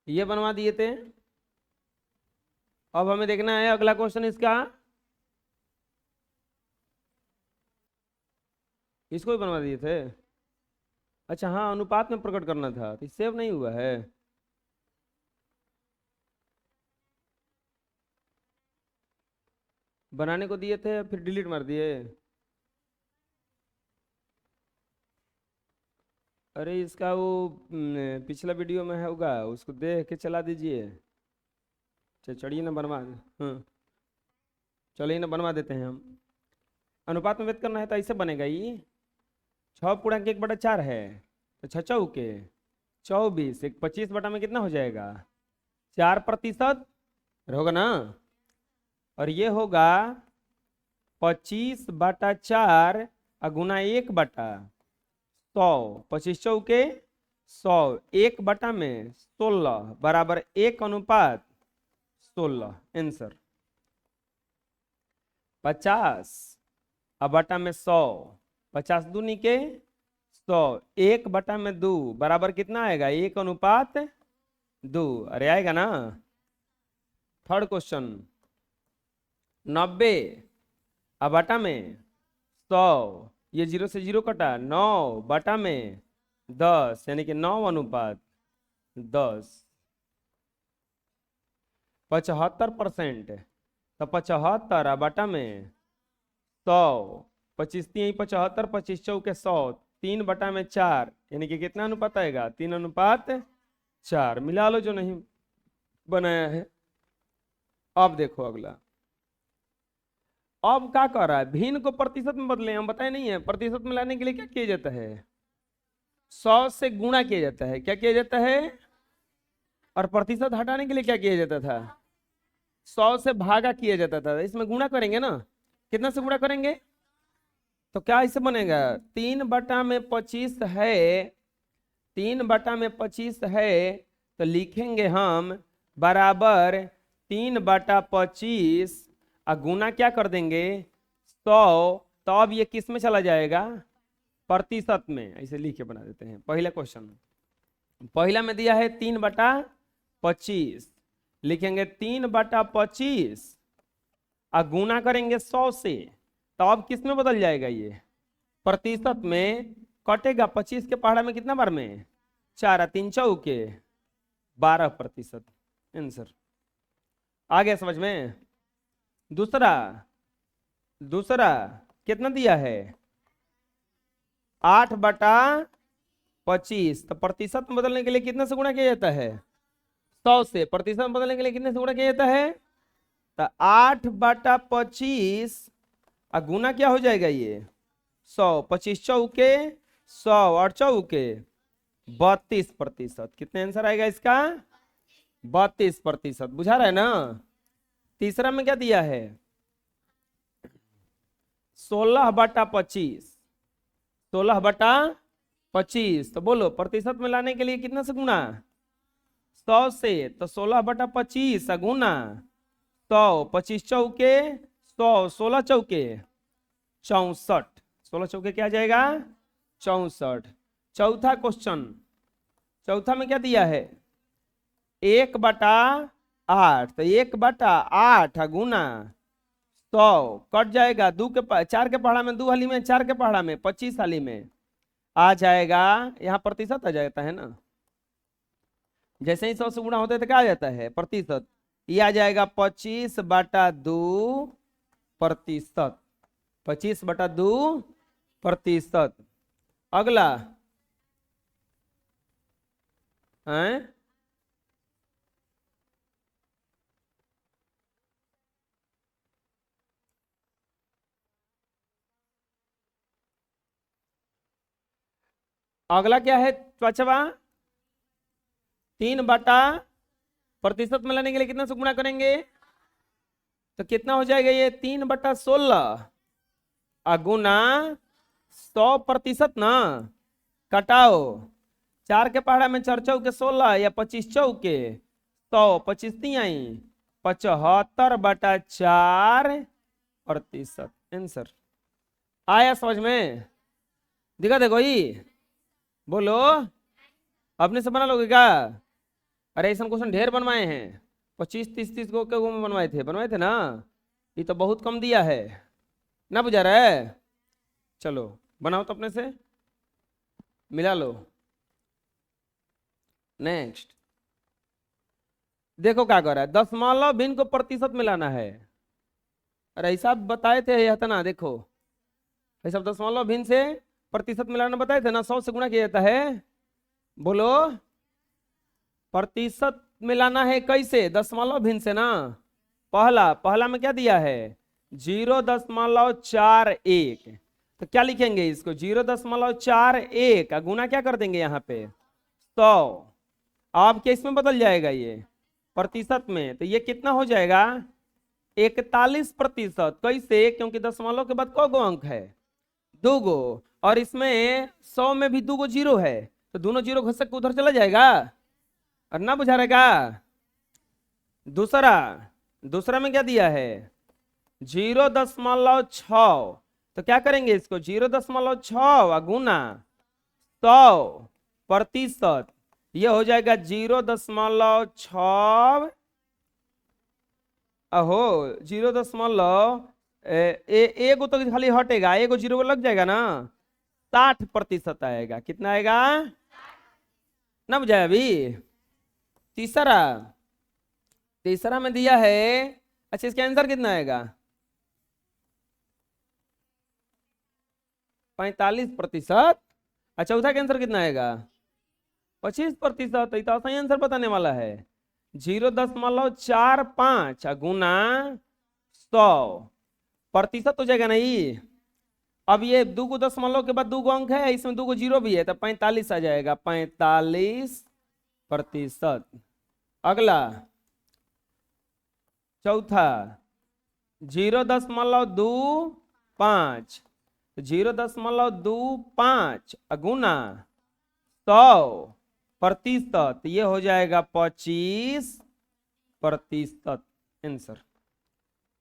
ये बनवा दिए थे। अब हमें देखना है अगला क्वेश्चन इसका, इसको भी बनवा दिए थे। अच्छा हाँ, अनुपात में प्रकट करना था, तो सेव नहीं हुआ है। बनाने को दिए थे फिर डिलीट मार दिए। अरे इसका वो पिछला वीडियो में है होगा, उसको देख के चला दीजिए। चलिए ना बनवा, हाँ चलिए ना बनवा देते हैं हम। अनुपात में व्यक्त करना है तो ऐसे बनेगा ये। 6 पूर्णांक 1/4 है, तो 6 चौके 24, एक 25 बटा में कितना हो जाएगा, 4% होगा ना। और ये होगा 25/4 गुना 1/100। 25 चौके 100, 1/16 बराबर 1:16। आंसर 50/100, 50 दूनी के 100, 1/2 बराबर कितना आएगा, 1:2। अरे आएगा ना। थर्ड क्वेश्चन, 90/100, ये 0 से 0 कटा, 9/10 यानी कि 9:10। 75%, तो 75/100, 25×3 = 75, 25 चौके 100, 3/4 यानी कि कितना अनुपात आएगा, 3:4। मिला लो जो नहीं बनाया है। अब देखो अगला, अब क्या कर रहा है, भिन्न को प्रतिशत में बदले, हम बताए नहीं है प्रतिशत में लाने के लिए क्या किया जाता है, 100 से गुणा किया जाता है। क्या किया जाता है, और प्रतिशत हटाने के लिए क्या किया जाता था, 100 से भागा किया जाता था। इसमें गुणा करेंगे ना, कितना से गुणा करेंगे, तो क्या ऐसे बनेगा, 3/25 है, 3/25 है, तो लिखेंगे हम बराबर 3/25 गुना क्या कर देंगे 100, तो अब ये किस में चला जाएगा, प्रतिशत में। ऐसे लिख के बना देते हैं। पहला क्वेश्चन, पहला में दिया है 3/25, लिखेंगे 3/25 गुना करेंगे 100 से, तो अब किस में बदल जाएगा, ये प्रतिशत में कटेगा। 25 के पहाड़ा में कितना बार में, 4, 3 चौके 12%। आंसर आ गया समझ में। दूसरा, दूसरा कितना दिया है, 8/25, तो प्रतिशत में बदलने के लिए कितना से गुणा किया जाता है, 100 से। प्रतिशत में बदलने के लिए कितने से गुणा किया जाता है, तो 8/25 गुना क्या हो जाएगा, ये 100, 25 चौके 100 और चौके 32%। कितने आंसर आएगा इसका, 32%। बुझा रहा है ना। तीसरा में क्या दिया है, 16/25, 16/25, तो बोलो प्रतिशत में लाने के लिए कितना से गुणा, 100 से, तो 16/25 गुना 100, 25 चौके 100, 16 चौके 64, 16 चौके क्या आ जाएगा, 64। चौथा क्वेश्चन, चौथा में क्या दिया है, 1/8, तो 1/8 गुना 100 कट जाएगा, 4 के पहाड़ा में 2 हाली में, 4 के पहाड़ा में 25 हाली में आ जाएगा। यहाँ प्रतिशत आ जाता है ना, जैसे ही 100 से गुणा होता है तो क्या आ जाता है, प्रतिशत। ये आ जाएगा 25/2%, 25/2%। अगला है, अगला क्या है, पांचवा, 3/प्रतिशत में लाने के लिए कितना से गुणा करेंगे, तो कितना हो जाएगा, ये 3/16 गुना 100% ना, कटाओ 4 के पहाड़ा में 4 चौके 16 या 25 चौके 100, 25 तिहाई 75/4%। आंसर आया समझ में, दिखा देखो ये, बोलो अपने से बना लोगे क्या, अरे ऐसा क्वेश्चन ढेर बनवाए हैं, 25 30 30 को में बनवाए थे ना। ये तो बहुत कम दिया है ना, बुझा रहा है। चलो बनाओ तो अपने से, मिला लो। नेक्स्ट देखो क्या कर रहा है, दशमलव भिन्न को प्रतिशत मिलाना है। अरे ऐसा बताए थे यह था ना, देखो ऐसा दशमलव भिन्न से प्रतिशत मिलाना बताए थे ना, 100 से गुणा किया जाता है। बोलो, प्रतिशत मिलाना है कैसे, दशमलव भिन्न से ना। पहला में क्या दिया है, 0.41। तो क्या लिखेंगे इसको, 0.41 गुना क्या कर देंगे यहाँ पे 100। अब क्या इसमें बदल जाएगा ये प्रतिशत में, तो ये कितना हो जाएगा 41%। कैसे, क्योंकि दशमलव के बाद कौ गो अंक है, 2 गो, और इसमें 100 में भी 2 गो जीरो है, तो दोनों जीरो घसक के उधर चला जाएगा, और ना बुझा रहेगा। दूसरा में क्या दिया है 0.6। तो क्या करेंगे इसको 0.6 गुना 100%, ये हो जाएगा 0.6 अहो 0.1 तो खाली हटेगा, 1 जीरो लग जाएगा ना, 60% आएगा। कितना आएगा ना बुझाया अभी। तीसरा में दिया है, अच्छा इसका आंसर कितना आएगा 45%। अच्छा चौथा का आंसर कितना आएगा 25%। तो सही आंसर बताने वाला है 0.45 गुना 100% हो जाएगा नहीं। अब ये 2 को दशमलव के बाद 2 गो अंक है, इसमें 2 गो जीरो भी है, तो 45 आ जाएगा, 45%। अगला चौथा 0.25, 0.25 गुना 100%, ये हो जाएगा 25%। आंसर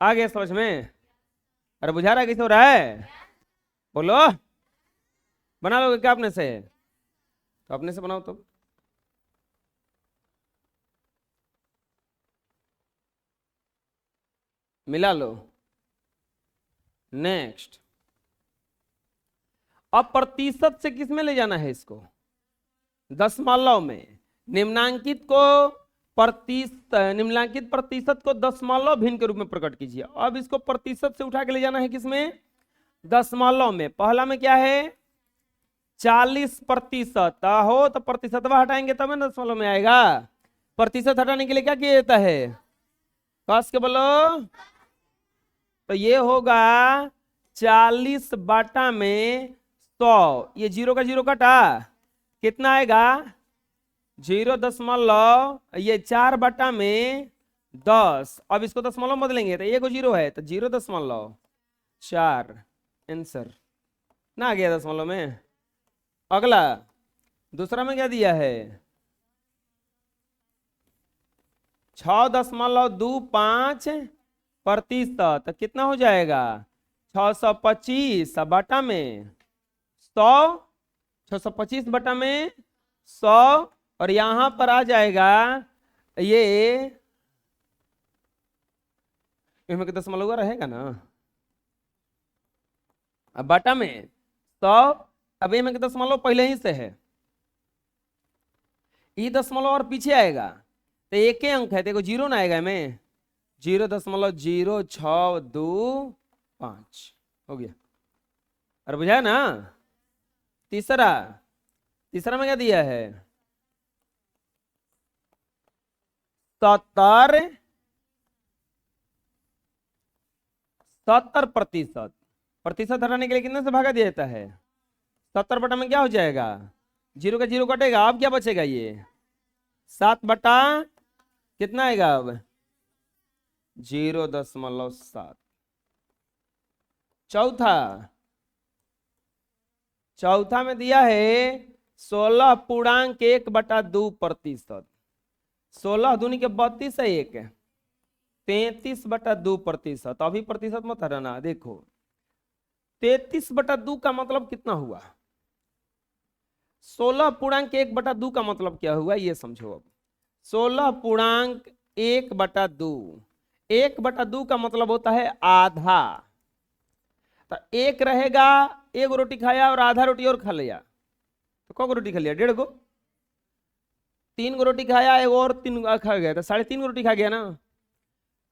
आ गया समझ में। अरे बुझा रहा है कैसे हो रहा है, बोलो। बना लोगे क्या अपने से, तो अपने से बनाओ तो। मिला लो। नेक्स्ट, अब प्रतिशत से किस में ले जाना है इसको, दशमलव में। निम्नांकित प्रतिशत को दशमलव भिन्न के रूप में प्रकट कीजिए। अब इसको प्रतिशत से उठा के ले जाना है किसमें, दशमलव में। पहला में क्या है 40% हो, तो प्रतिशत हटाएंगे तब ना दशमलव में आएगा। प्रतिशत हटाने के लिए क्या किया जाता है, कस के बोलो, तो ये होगा 40/100। ये जीरो का जीरो कटा, कितना आएगा 0. ये 4/10। अब इसको दशमलव बदलेंगे तो 1 जीरो है, तो 0.4 आंसर ना आ गया दशमलव में। अगला दूसरा में क्या दिया है 6.25%। कितना हो जाएगा 625 बटा में 100, 625 बटा में 100, और यहां पर आ जाएगा ये इसमें दशमलव रहेगा ना, अब बटा में 100। अब इसमें दशमलव पहले ही से है, ये दशमलव और पीछे आएगा, तो एक के अंक है, देखो जीरो ना आएगा में, 0.0625 हो गया। अरे बुझाया ना। तीसरा में क्या दिया है 70%। प्रतिशत हटाने के लिए कितने से भागा दिया जाता है 70 बटा में क्या हो जाएगा, जीरो का जीरो कटेगा, अब क्या बचेगा ये 7 बटा कितना आएगा अब 0.7। चौथा में दिया है 16.1/2%। 16 दूनी के 32 है, 1 33/2%। अभी प्रतिशत मत हटाना, देखो 33/2 का मतलब कितना हुआ, 16.1/2 का मतलब क्या हुआ ये समझो। अब 16.1/2। 1/2 का मतलब होता है आधा। तो एक रहेगा, एक रोटी खाया और आधा रोटी और खा लिया, तो कौ रोटी खा लिया? 1.5 गो। 3 गो रोटी खाया, एक और 3 खा गया, तो 3.5 गो रोटी खा गया ना।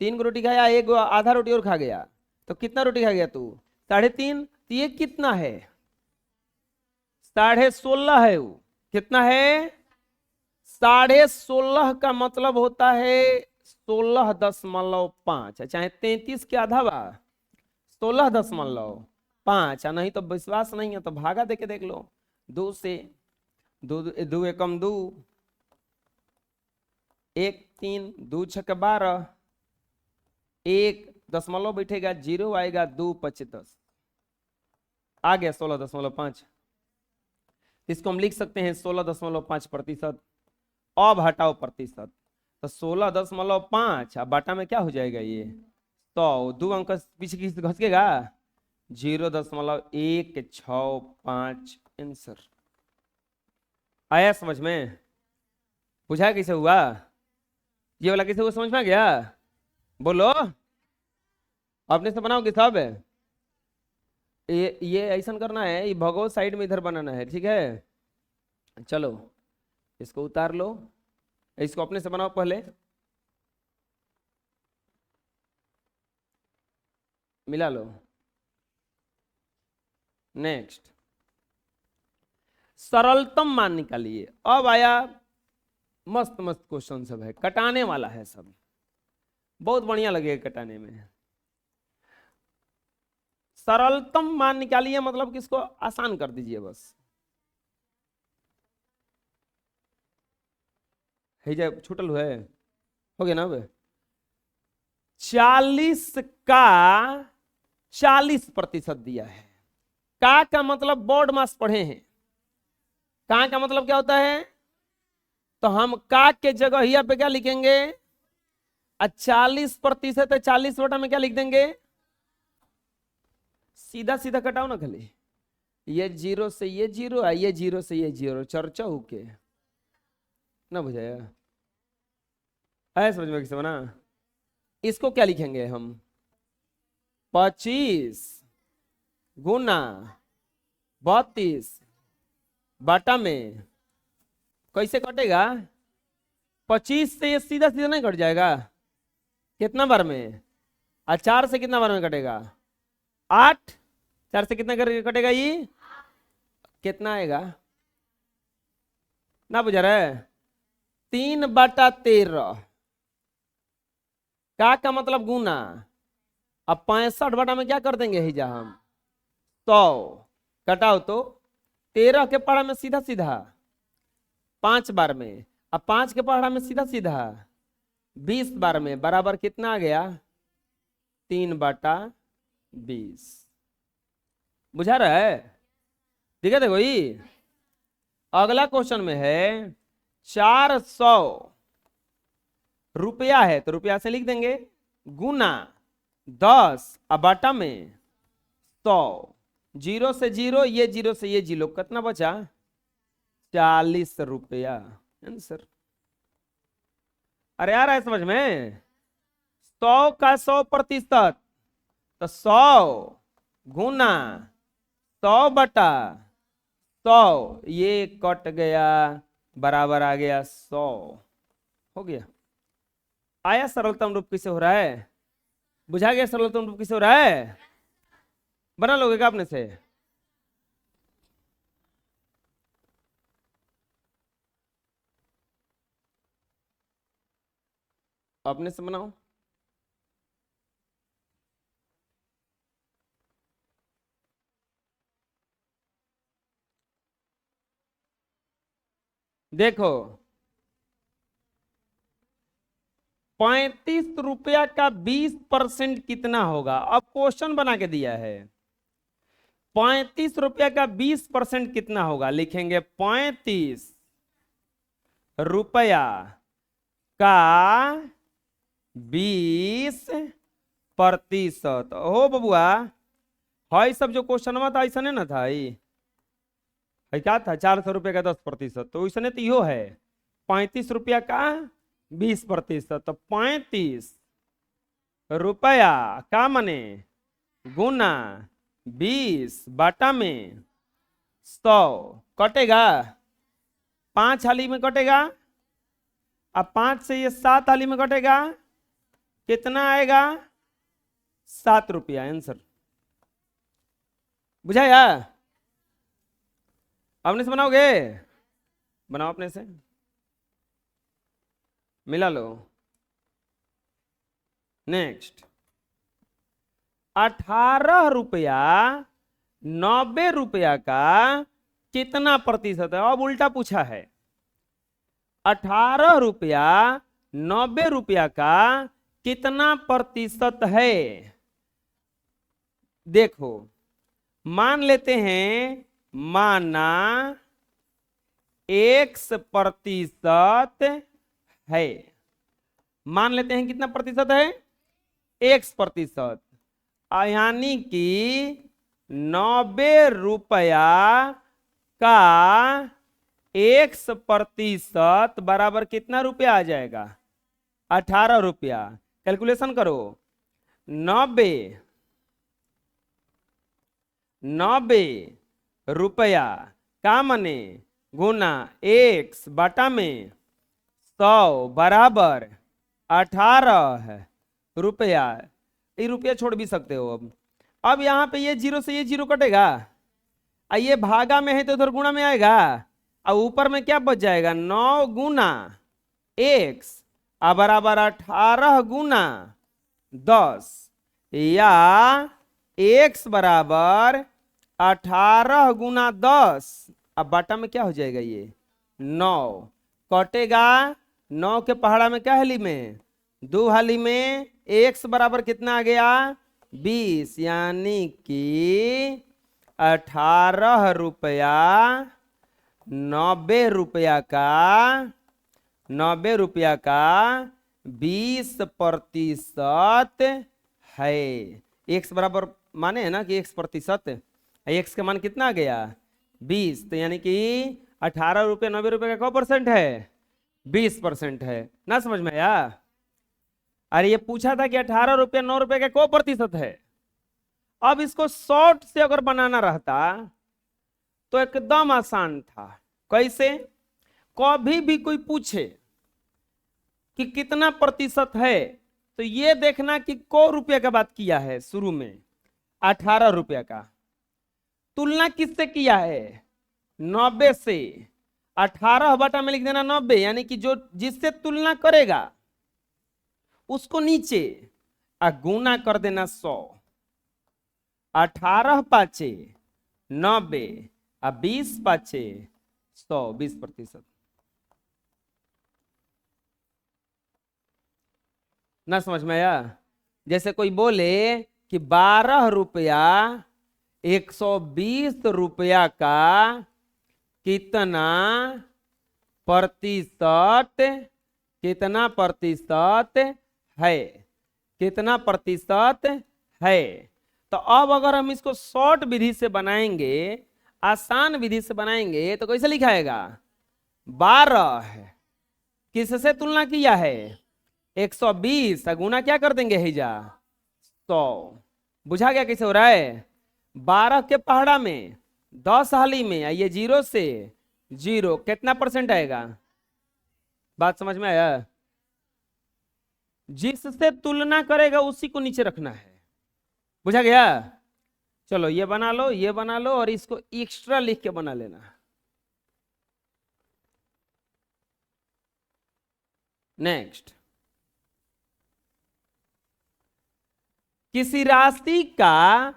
3 गो रोटी खाया, एक आधा रोटी और खा गया, तो कितना रोटी खा गया तू? 3.5। तो ये कितना है? 16.5 है वो। कितना है? 16.5 का मतलब होता है 16.5, चाहे 33 के आधा बा, 16.5। नहीं तो विश्वास नहीं है तो भागा देके देख लो। 2 से 2, 2 एकम 2, 1 3, 2 छक 12, 1 दशमलव बैठेगा, 0 आएगा, 2 5 10, आ गया 16.5। इसको हम लिख सकते हैं 16.5%। अब हटाओ प्रतिशत, तो 16.5 अब बाटा में क्या हो जाएगा ये? तो 2 अंक पीछे किसी घसकेगा, 0.165 आंसर। आया समझ में? बुझा कैसे हुआ? ये वाला कैसे हुआ, समझ में आ गया? बोलो, अपने से बनाओगे सब? ये ऐसा करना है, ये भगवत साइड में इधर बनाना है, ठीक है? चलो इसको उतार लो, इसको अपने से बनाओ पहले, मिला लो। नेक्स्ट, सरलतम मान निकालिए। अब आया मस्त मस्त क्वेश्चन सब है, कटाने वाला है सब, बहुत बढ़िया लगेगा कटाने में। सरलतम मान निकालिए मतलब किसको आसान कर दीजिए बस। छूटल हुए हो गया ना? अब 40 का 40% दिया है। का मतलब बोर्ड मास पढ़े हैं। का मतलब क्या होता है? तो हम का के जगह यहाँ पे क्या लिखेंगे? 40% है, 40 में क्या लिख देंगे? सीधा सीधा कटाओ ना खाली, ये 0 से ये 0, ये 0 से ये 0, चर्चा होके ना बुझाया? है समझ में किसे बना? इसको क्या लिखेंगे हम? 25 गुना 32 बाटा में कैसे कटेगा? 25 से ये सीधा सीधा नहीं कट जाएगा? कितना बार में? 4 से कितना बार में कटेगा? 8। 4 से कितना कटेगा ये? कितना आएगा ना? बुझा रहा है? 3/13। का मतलब गुना। अब 65 बटा में क्या कर देंगे हिजा हम? 100 कटाओ तो 13 के पढ़ा में सीधा सीधा 5 बार में, अब 5 के पढ़ा में सीधा सीधा 20 बार में, बराबर कितना आ गया? 3/20। बुझा रहा है? ठीक है? देखो ये अगला क्वेश्चन में है 400 रुपया है, तो रुपया से लिख देंगे, गुना 10 अब बाटा में 100, 0 से 0, ये 0 से ये 0, कितना बचा? 40 रुपया आंसर। अरे यार है समझ में? 100 का 100%, तो 100 गुना 100/100, ये कट गया, बराबर आ गया 100। हो गया। आया सरलतम रूप किसे हो रहा है? बुझा गया सरलतम रूप किसे हो रहा है? बना लोगे क्या अपने से? अपने से बनाओ। देखो 35 रुपया का 20% कितना होगा? अब क्वेश्चन बना के दिया है, 35 रुपया का 20% कितना होगा? लिखेंगे 35 रुपया का 20%। हो बबुआ, है सब जो क्वेश्चन था ऐसा नहीं ना था? क्या था? 400 रुपये का 10%, तो ऐसा तो यो है 35 रुपया का 20%, तो 35 रुपया का मने गुना 20 बटा में 100 कटेगा, 5 हाली में कटेगा। अब 5 से ये 7 हाली में कटेगा, कितना आएगा? 7 रुपया आंसर। बुझाया? अपने से बनाओगे? बनाओ अपने से, मिला लो। नेक्स्ट, 18 रुपया 90 रुपया का कितना प्रतिशत है? अब उल्टा पूछा है। 18 रुपया 90 रुपया का कितना प्रतिशत है? देखो, मान लेते हैं, माना x% है। मान लेते हैं कितना प्रतिशत है? x%, यानी कि 90 रुपया का x% बराबर कितना रुपया आ जाएगा? 18 रुपया। कैलकुलेशन करो, 90 रुपया का मने गुना x बटा में 100 बराबर 18 रुपया। ये रुपया छोड़ भी सकते हो। अब यहाँ पे ये 0 से ये 0 कटेगा, ये भागा में है तो उधर गुणा में आएगा, और ऊपर में क्या बच जाएगा? 9 गुना x बराबर 18 गुना 10, या x बराबर 18 गुना 10। अब बटा में क्या हो जाएगा? ये 9 कटेगा, 9 के पहाड़ा में क्या हाली में? 2 हाली में। x बराबर कितना आ गया? 20, यानी कि 18 रुपया 90 रुपया का 20% है। x बराबर माने है ना कि x%, x का मान कितना आ गया? 20, तो यानी कि 18 रुपये 90 रुपये का % है? 20% है ना। समझ में आया? अरे ये पूछा था कि 18 रुपये 9 रुपये का % है। अब इसको शॉर्ट से अगर बनाना रहता तो एकदम आसान था। कैसे? कभी भी कोई पूछे कि कितना प्रतिशत है, तो ये देखना कि को रुपये का बात किया है शुरू में। 18 रुपये का तुलना किससे किया है? 90 से। 18 बटा में लिख देना 90, यानी कि जो जिससे तुलना करेगा उसको नीचे गुना कर देना 100। 18 पाचे 90 और 20 पाचे 100, 20%। ना समझ में आया? जैसे कोई बोले कि 12 रुपया 120 रुपया का कितना प्रतिशत है? कितना प्रतिशत है? तो अब अगर हम इसको शॉर्ट विधि से बनाएंगे, आसान विधि से बनाएंगे, तो कैसे लिखाएगा? 12 किससे तुलना किया है? 120, गुना क्या कर देंगे? हैजा 100। बुझा गया कैसे हो रहा है? 12 के पहाड़ा में 10 हाली में, ये 0 से 0, कितना % आएगा? बात समझ में आया? जिससे तुलना करेगा उसी को नीचे रखना है। बुझा गया? चलो ये बना लो, ये बना लो, और इसको एक्स्ट्रा लिख के बना लेना। नेक्स्ट, किसी राशि का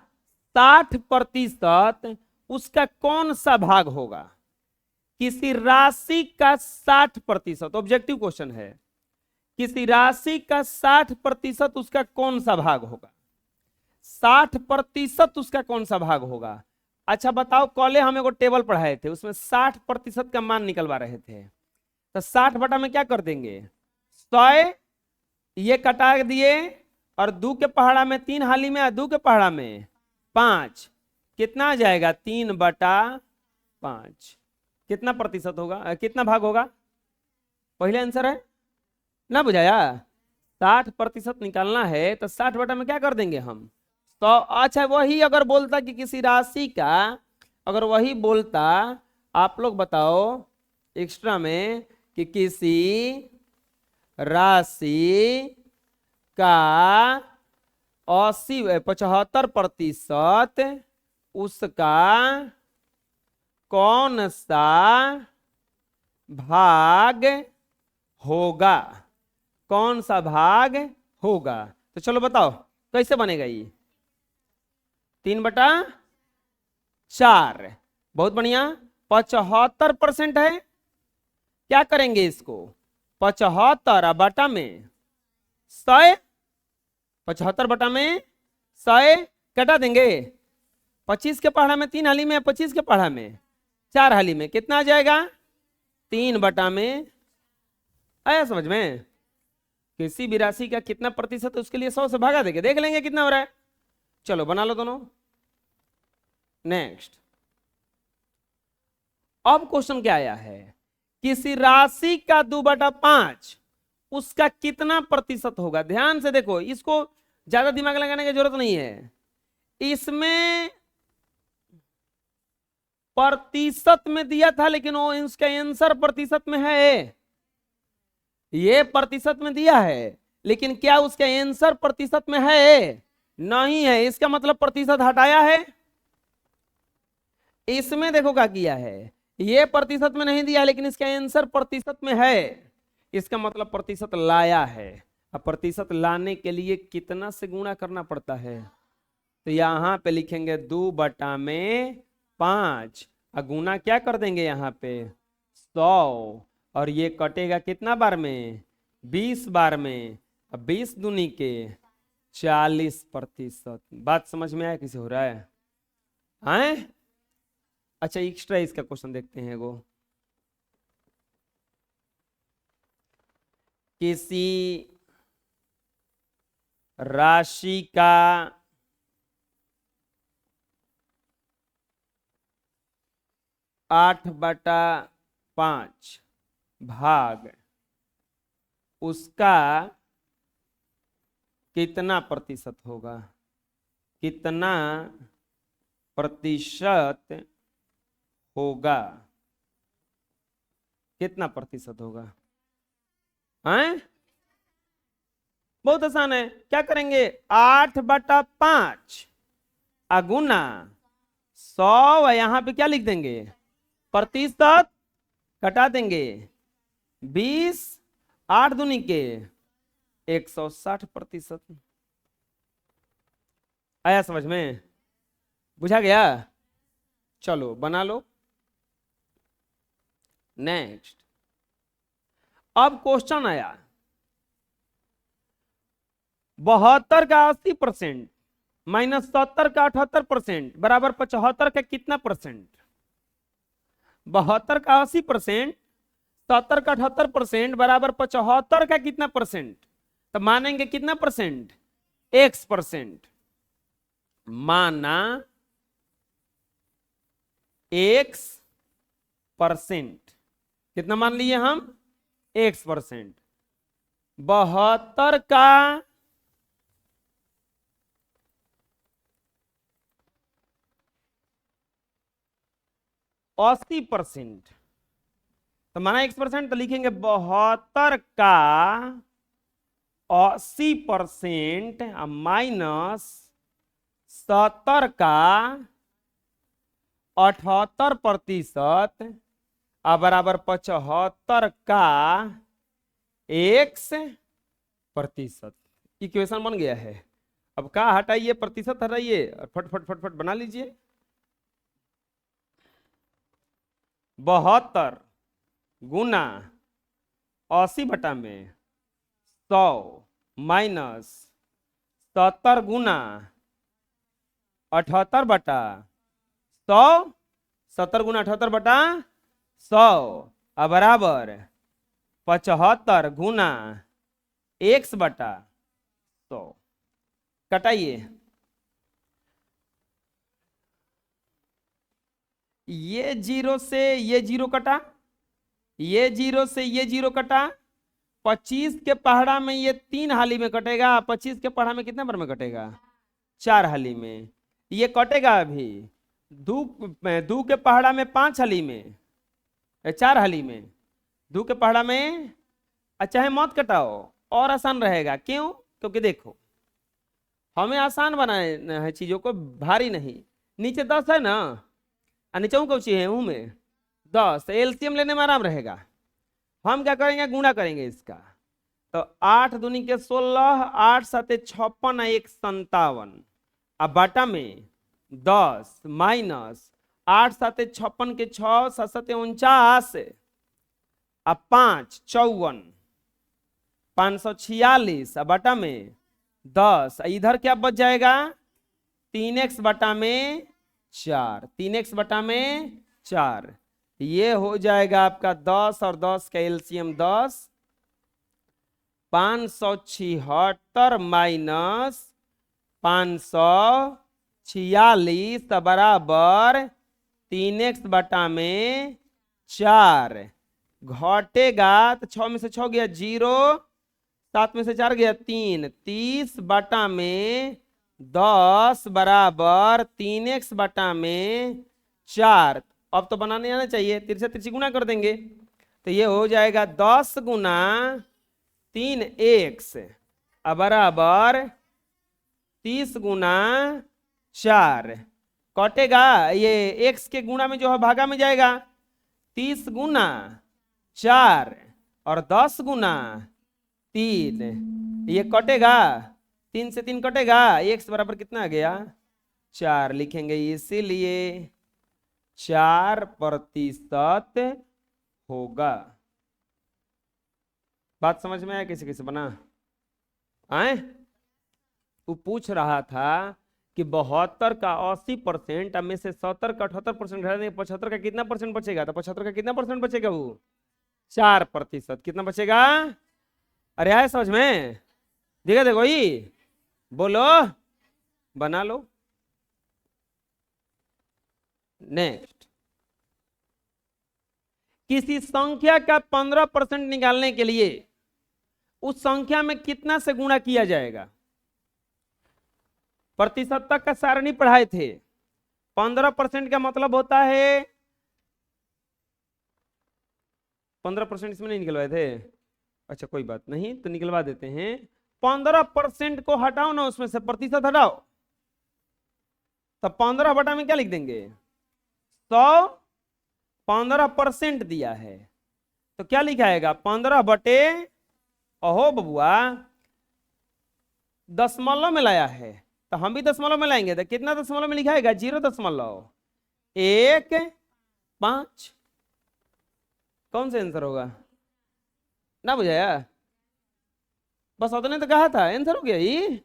60% उसका कौन सा भाग होगा? किसी राशि का 60%, ऑब्जेक्टिव क्वेश्चन है। किसी राशि का 60% उसका कौन सा भाग होगा? 60% उसका कौन सा भाग होगा? अच्छा बताओ, कॉले हम एगो टेबल पढ़ाए थे, उसमें 60% का मान निकलवा रहे थे। तो 60 बटा में क्या कर देंगे? 100 ये कटा दिए, और 2 के पहाड़ा में 3 हाली में, 2 के पहाड़ा में 5, कितना आ जाएगा? 3/5। कितना प्रतिशत होगा? कितना भाग होगा? पहले आंसर है ना बुझाया? 60% निकालना है तो 60 बटा में क्या कर देंगे हम? तो अच्छा वही अगर बोलता कि किसी राशि का, अगर वही बोलता, आप लोग बताओ एक्स्ट्रा में कि किसी राशि का 75% उसका कौन सा भाग होगा, कौन सा भाग होगा? तो चलो बताओ कैसे बनेगा ये? 3/4। बहुत बढ़िया। 75% है, क्या करेंगे इसको? 75 बटा में 100, 75 बटा में 100 कटा देंगे। 25 के पहाड़ा में 3 हाली में, 25 के पहाड़ा में 4 हाली में, कितना आ जाएगा? 3 बटा में। आया समझ में? किसी भी राशि का कितना प्रतिशत, उसके लिए 100 से भागा देंगे, देख लेंगे कितना हो रहा है। चलो बना लो दोनों। नेक्स्ट, अब क्वेश्चन क्या आया है? किसी राशि का 2/5 उसका कितना प्रतिशत होगा? ध्यान से देखो, इसको ज्यादा दिमाग लगाने की जरूरत नहीं है। इसमें प्रतिशत में दिया था, लेकिन वो इसका आंसर प्रतिशत में है। ये प्रतिशत में दिया है, लेकिन क्या उसका आंसर प्रतिशत में है? नहीं है। इसका मतलब प्रतिशत हटाया है। इसमें देखो क्या किया है, ये प्रतिशत में नहीं दिया, लेकिन इसका आंसर प्रतिशत में है। इसका मतलब प्रतिशत लाया है। अब प्रतिशत लाने के लिए कितना से गुणा करना पड़ता है? तो यहां पे लिखेंगे 2/5, और गुना क्या कर देंगे यहाँ पे? 100। और ये कटेगा कितना बार में? 20 बार में। अब 20 दूनी के 40%। बात समझ में आया? किसे हो रहा है? हैं? अच्छा एक्स्ट्रा इसका क्वेश्चन देखते हैं। वो किसी राशि का 8/5 भाग उसका कितना प्रतिशत होगा? कितना प्रतिशत होगा? कितना प्रतिशत होगा? हैं? बहुत आसान है। क्या करेंगे? 8/5 अगुना 100, यहां पे क्या लिख देंगे? प्रतिशत घटा देंगे। 20, 8 दूनी के 160%। आया समझ में? बुझा गया? चलो बना लो। नेक्स्ट, अब क्वेश्चन आया 72 का 80% माइनस 70 का 78% बराबर 75 का कितना परसेंट? 72 का 80%, 70 का 78% बराबर 75 का कितना परसेंट? तो मानेंगे कितना परसेंट? X%। माना X%। कितना मान लिए हम? X%। 72 का 80%, तो माना X%, तो लिखेंगे 72 का 80% माइनस 70 का 78% बराबर 75 का X%। इक्वेशन बन गया है। अब का हटाइए, प्रतिशत हटाइए और फट फट फट फट बना लीजिए। 72 गुना 80 बटा में 100 माइनस 70 गुना 78 बटा 100, 70 गुना 78 बटा 100 बराबर 75 गुना X/100। कटाइए। ये 0 से ये 0 कटा, ये 0 से ये 0 कटा, 25 के पहाड़ा में ये 3 हाली में कटेगा, 25 के पहाड़ा में कितने बार में कटेगा? 4 हाली में। ये कटेगा अभी दू के पहाड़ा में 5 हाली में, 4 हाली में, दू के पहाड़ा में। अच्छा है मत कटाओ, और आसान रहेगा। क्यों? क्योंकि देखो हमें आसान बनाना है चीजों को, भारी नहीं। नीचे 10 है ना, नीचे कौची है में 10, एलसीएम लेने में आराम रहेगा। हम क्या करेंगे? गुणा करेंगे इसका। तो 8 दूनी के 16, 8 साते 56, 1 57, अब बाटा में 10 माइनस 8 साते 56 के 6, 7 साते 49, अब 5 54, 546, अब बाटा में 10, इधर क्या बच जाएगा? 3x बटा में 4, 3x बटा में 4। ये हो जाएगा आपका 10 और 10 का एलसीएम 10, 576 माइनस 546 बराबर 3x बटा में 4। घटेगा तो 6 में से 6 गया 0, 7 में से 4 गया 3, 30 बटा में 10 बराबर 3x बटा में 4। अब तो बनाने आना चाहिए, तिरछा तिरछी गुना कर देंगे तो ये हो जाएगा 10 गुना 3x बराबर 30 गुना 4। कटेगा ये x के गुणा में जो है भागा में जाएगा, 30 गुना 4 और 10 गुना 3, ये कटेगा, 3 से 3 कटेगा, x बराबर कितना आ गया? 4 लिखेंगे, इसीलिए 4% होगा। बात समझ में आया? किसी किसी बना आए? वो पूछ रहा था कि 72 का 80% में से 70 का 78% घटा देंगे, 75 का कितना परसेंट बचेगा? तो 75 का कितना परसेंट बचेगा? वो 4%। कितना बचेगा? अरे आए समझ में? देखा देखो ही, बोलो, बना लो। नेक्स्ट, किसी संख्या का 15% निकालने के लिए उस संख्या में कितना से गुणा किया जाएगा? प्रतिशतक का सारणी पढ़ाए थे। 15% का मतलब होता है 15%, इसमें नहीं निकलवाए थे? अच्छा कोई बात नहीं, तो निकलवा देते हैं। 15% को हटाओ ना, उसमें से प्रतिशत हटाओ, तो 15 बटा में क्या लिख देंगे? 100। 15% दिया है तो क्या लिखाएगा? 15 बटे, अहो बबुआ दशमलव में लाया है तो हम भी दशमलव में लाएंगे, तो कितना दशमलव में लिखाएगा? 0.15। कौन सा आंसर होगा? ना बुझाया? बस उतने तो कहा था, आंसर हो गया ही।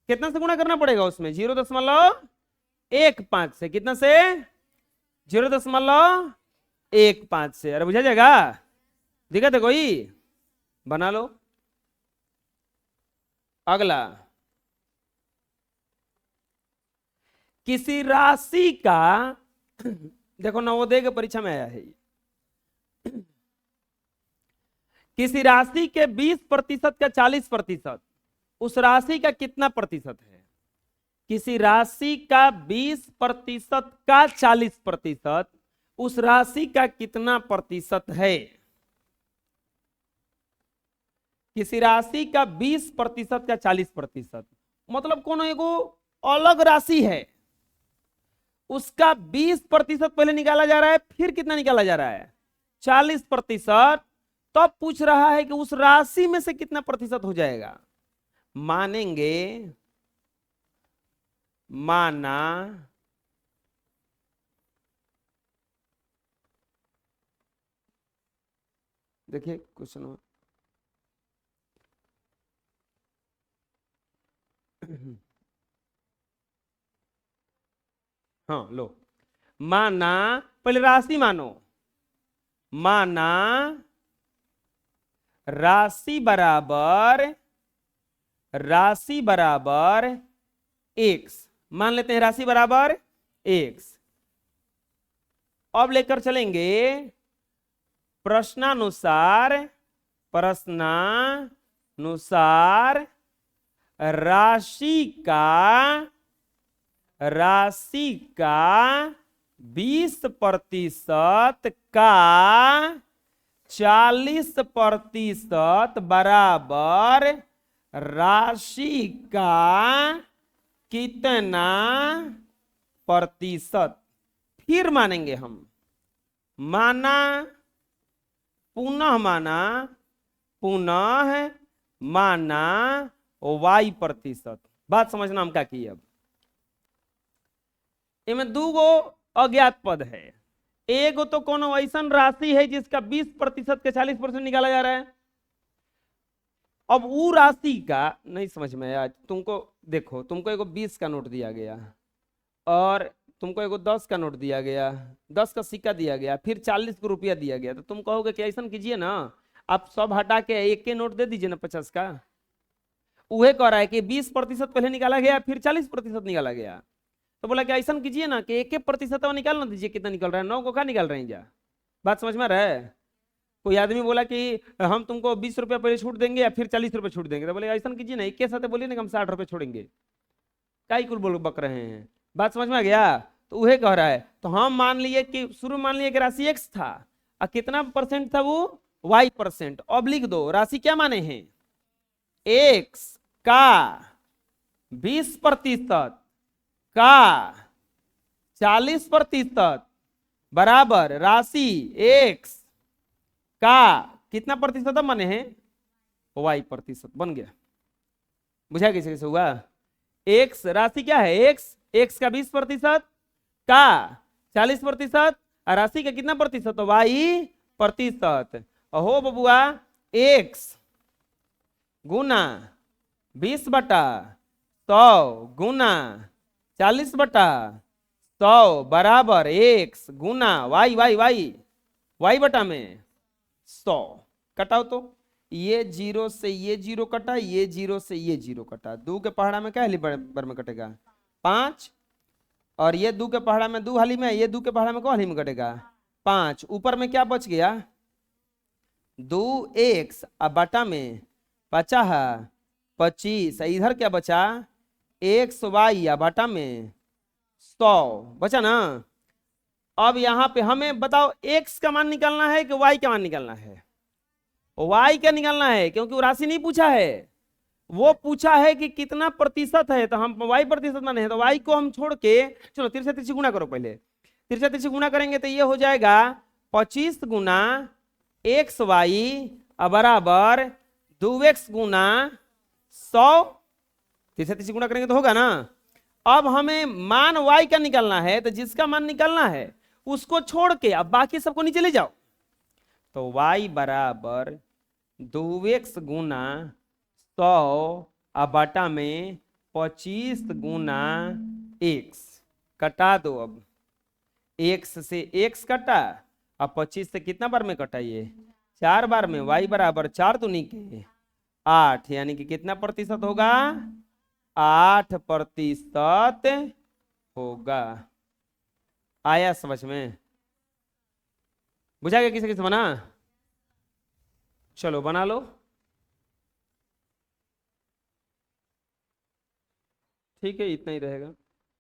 कितना से गुणा करना पड़ेगा उसमें? 0.15 से। कितना से? 0.15 से। अरे बुझा जाएगा? दिक्कत है कोई? बना लो। अगला, किसी राशि का देखो नवोदय की परीक्षा में आया है, किसी राशि के 20% का 40%, उस राशि का कितना प्रतिशत है? किसी राशि का 20% का 40%, उस राशि का कितना प्रतिशत है? किसी राशि का 20% का 40%, मतलब कोनो एगो अलग राशि है, उसका 20% पहले निकाला जा रहा है, फिर कितना निकाला जा रहा है? 40%। तो पूछ रहा है कि उस राशि में से कितना प्रतिशत हो जाएगा? मानेंगे, माना देखिए क्वेश्चन हाँ लो, माना, पहले राशि मानो, माना राशि बराबर x, मान लेते हैं राशि बराबर x। अब लेकर चलेंगे प्रश्नानुसार प्रश्नानुसार राशि का 20% का 40% बराबर राशि का कितना प्रतिशत। फिर मानेंगे हम, माना, पुनः माना, पुनः माना y%। बात समझना हम क्या किए। अब इनमें दो गो अज्ञात पद है। एगो तो कोनो ऐसा राशि है जिसका 20% के 40% निकाला जा रहा है। अब वो राशि का नहीं समझ में आया तुमको। देखो, तुमको एगो 20 का नोट दिया गया और तुमको एगो 10 का नोट दिया गया, 10 का सिक्का दिया गया, फिर 40 को रुपया दिया गया। तो तुम कहोगे कि ऐसा कीजिए ना, आप सब हटा के एक के नोट दे दीजिए ना 50 का। वह कह रहा है कि 20% पहले निकाला गया, फिर 40% निकाला गया। तो बोला कि ऐसा कीजिए ना कि 1% निकालना दीजिए। कितना निकल रहा है? 9 को क्या निकाल रहे हैं जा? बात समझ में आ रहा है? कोई आदमी बोला कि हम तुमको 20 रुपया पहले छूट देंगे या फिर 40 रुपये छूट देंगे। तो बोले ऐसा कीजिए ना, एक के साथ बोलिए ना कि हम 60 रुपये छोड़ेंगे। काई कुल बोल बक रहे हैं? बात समझ में आ गया? तो वह कह रहा है, तो हम मान लिए कि शुरू मान लिए कि राशि x था और कितना परसेंट था वो y%। अब लिख दो राशि क्या माने हैं, x का 20% का 40% बराबर राशि x का कितना प्रतिशत माने हैं, y% बन गया। बुझा कैसे कैसे हुआ? x राशि क्या है, x का 20% का 40% और राशि का कितना प्रतिशत, y%। हो बबुआ, x गुना 20/100 गुना 40/100 बराबर x गुना y बटा में 100। कटाओ तो ये 0 से ये 0 कटा, ये 0 से ये 0 कटा। 2 के पहाड़ा में क्या हाली बार में कटेगा, 5। और ये 2 के पहाड़ा में 2 हाली में, ये 2 के पहाड़ा में को हाली में कटेगा, 5। ऊपर में क्या बच गया, 2x बटा में 25। इधर क्या बचा, xy बटा में 100 बचा ना। अब यहां पे हमें बताओ x का मान निकालना है कि y का मान निकालना है? y का निकालना है, क्योंकि वो राशि नहीं पूछा है, वो पूछा है कि कितना प्रतिशत है। तो हम y% माने हैं, तो y को हम छोड़ के चलो तिरछा तिरछी गुना करो। पहले तिरछा तिरछी गुना करेंगे तो ये हो जाएगा 25 गुना xy बराबर 2x गुना 100। तिरछा तिरछी गुना करेंगे तो होगा ना। अब हमें मान y का निकालना है, तो जिसका मान निकालना है उसको छोड़ के अब बाकी सबको नीचे ले जाओ। तो y बराबर 2x गुना 100 बटा में 25 गुना x। कटा दो। अब x से x कटा, अब 25 से कितना बार में कटा, ये 4 बार में। y बराबर 4 दूनी के 8, यानी कि कितना प्रतिशत होगा, 8% होगा। आया समझ में? बुझा गया किसे किसे बना? चलो बना लो। ठीक है, इतना ही रहेगा।